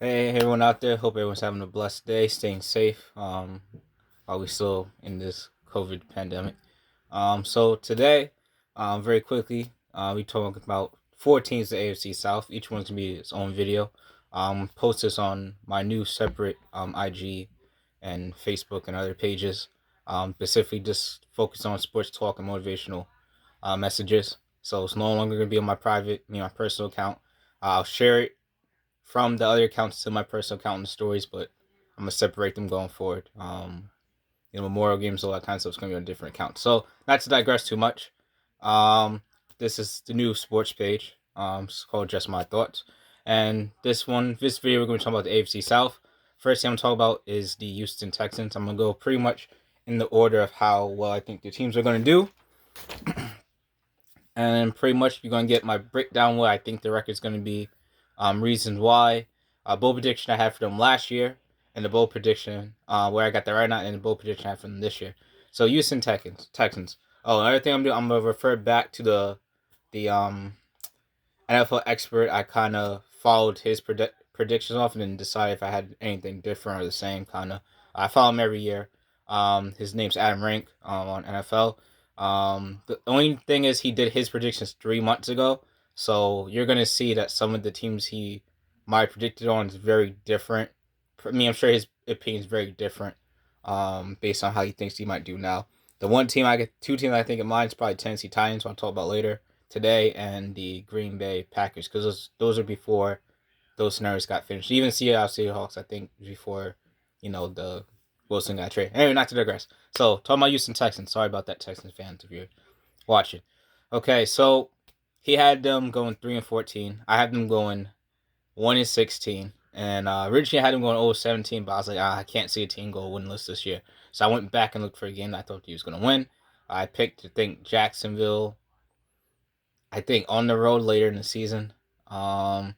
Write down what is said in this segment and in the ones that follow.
Hey everyone out there, hope everyone's having a blessed day, staying safe, while we still in this COVID pandemic. So today, very quickly, we talk about four teams in the AFC South. Each one's gonna be its own video. Post this on my new separate IG and Facebook and other pages. Specifically just focus on sports talk and motivational messages. So it's no longer gonna be on my private, my personal account. I'll share it from the other accounts to my personal account and the stories, but I'm gonna separate them going forward. Memorial games, all that kind of stuff is gonna be on different accounts. So not to digress too much. Um, this is the new sports page. It's called Just My Thoughts, and this video we're gonna be talking about the AFC South. First thing I'm gonna talk about is the Houston Texans. I'm gonna go pretty much in the order of how well I think the teams are gonna do, and pretty much you're gonna get my breakdown what I think the record's gonna be, reasons why, bowl prediction I had for them last year, and the bowl prediction where I got that right now, and the bowl prediction I had for them this year. So Houston Texans. Oh, another thing I'm gonna refer back to the NFL expert. I kind of followed his predictions off and then decided if I had anything different or the same kind of. I follow him every year. His name's Adam Rank on NFL. The only thing is he did his predictions 3 months ago, so you're gonna see that some of the teams he might have predicted on is very different. I mean, I'm sure his opinion is very different, based on how he thinks he might do now. Two teams I think in mind is probably Tennessee Titans, I'll talk about later today, and the Green Bay Packers, because those are before those scenarios got finished. Even Seattle Seahawks, I think, before the Wilson got traded. Anyway, not to digress. So talking about Houston Texans. Sorry about that, Texans fans, if you're watching. Okay, so he had them going 3-14. I had them going 1-16. And originally I had him going 0-17, but I was like, I can't see a team go winless this year. So I went back and looked for a game that I thought he was going to win. I picked, I think, Jacksonville, I think, on the road later in the season. I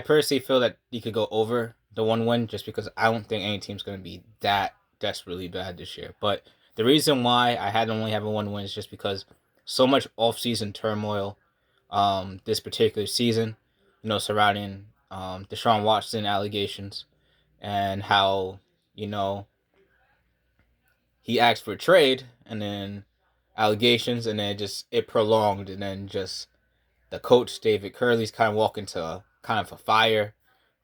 personally feel that he could go over the one win just because I don't think any team's going to be that desperately bad this year. But the reason why I had only having one win is just because so much off-season turmoil this particular season, surrounding Deshaun Watson allegations and how, you know, he asked for a trade and then allegations and then it prolonged and then just the coach David Culley's kind of walking to kind of a fire.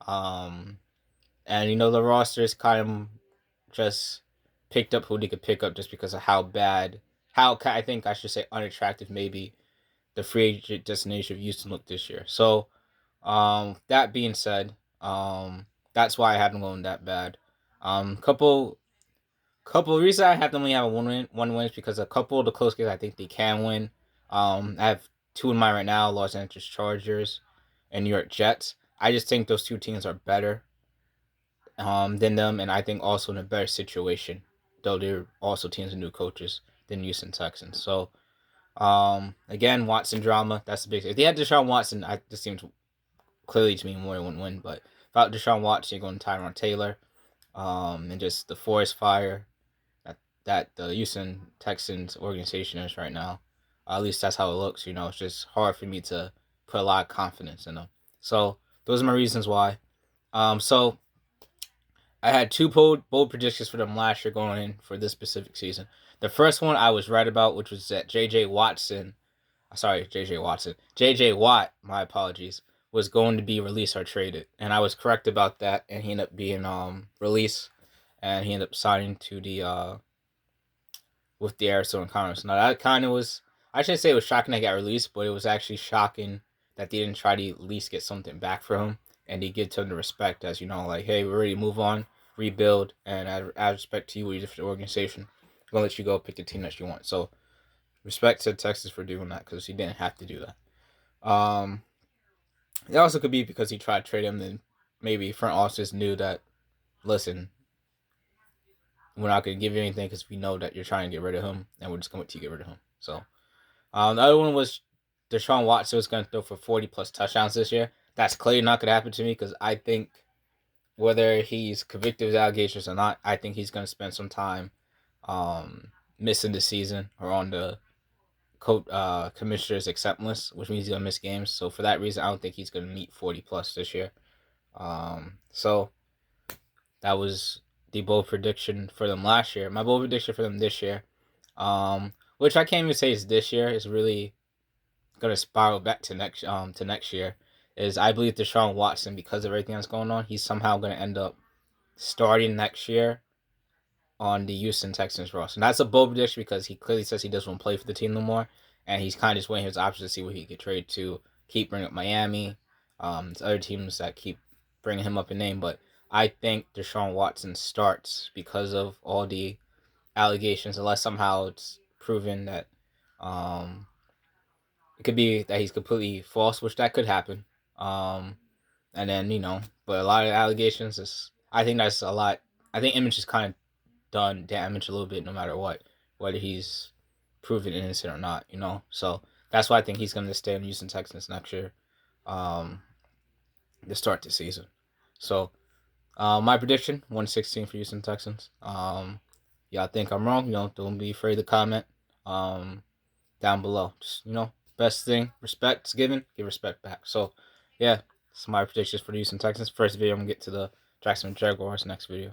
Um, and the roster is kind of just picked up who they could pick up just because of how bad, how I think I should say unattractive maybe the free agent destination of Houston looked this year. So, that being said, that's why I have them going that bad. Couple of reasons I have them only have one win is because a couple of the close games I think they can win. I have two in mind right now: Los Angeles Chargers and New York Jets. I just think those two teams are better than them, and I think also in a better situation, though they're also teams with new coaches than Houston Texans. So, again, Watson drama. That's the big thing. If they had Deshaun Watson, this seems clearly to me more than one win. But without Deshaun Watson, you're going Tyron Taylor, and just the forest fire that the Houston Texans organization is right now. At least that's how it looks. It's just hard for me to put a lot of confidence in them. So those are my reasons why. So I had two bold predictions for them last year going in for this specific season. The first one I was right about, which was that J.J. Watt, my apologies, was going to be released or traded. And I was correct about that, and he ended up being released, and he ended up signing to the with the Arizona Cardinals. Now that kind of was, I shouldn't say it was shocking that he got released, but it was actually shocking that they didn't try to at least get something back for him, and they give him the respect as like, hey, we're ready to move on, rebuild, and out of respect to you, we're a different organization. I'm gonna let you go pick the team that you want. So respect to Texas for doing that because he didn't have to do that. It also could be because he tried to trade him, then maybe front office knew that, listen, we're not going to give you anything because we know that you're trying to get rid of him, and we're just going to get rid of him. So, the other one was Deshaun Watson was going to throw for 40 plus touchdowns this year. That's clearly not going to happen to me because I think whether he's convicted of allegations or not, I think he's going to spend some time missing the season or on the commissioner's accept list, which means he's going to miss games. So for that reason, I don't think he's going to meet 40 plus this year. So that was the bold prediction for them last year. My bold prediction for them this year, which I can't even say is this year, is really gonna spiral back to next year. Is I believe Watson, because of everything that's going on, he's somehow gonna end up starting next year on the Houston Texans roster. And that's a bold prediction because he clearly says he doesn't want to play for the team no more, and he's kind of just weighing his options to see what he could trade to keep bringing up Miami. There's other teams that keep bringing him up in name, but I think Deshaun Watson starts because of all the allegations, unless somehow it's proven that it could be that he's completely false, which that could happen. And then but a lot of allegations is I think that's a lot. I think Image is kind of done damage a little bit, no matter what, whether he's proven innocent or not. So that's why I think he's going to stay in Houston Texans next year, to start the season. So my prediction: 116 for Houston Texans. Y'all think I'm wrong? Don't be afraid to comment down below. Just best thing, respect's given, give respect back. So yeah, it's my predictions for the Houston Texans. First video, I'm gonna get to the Jacksonville Jaguars next video.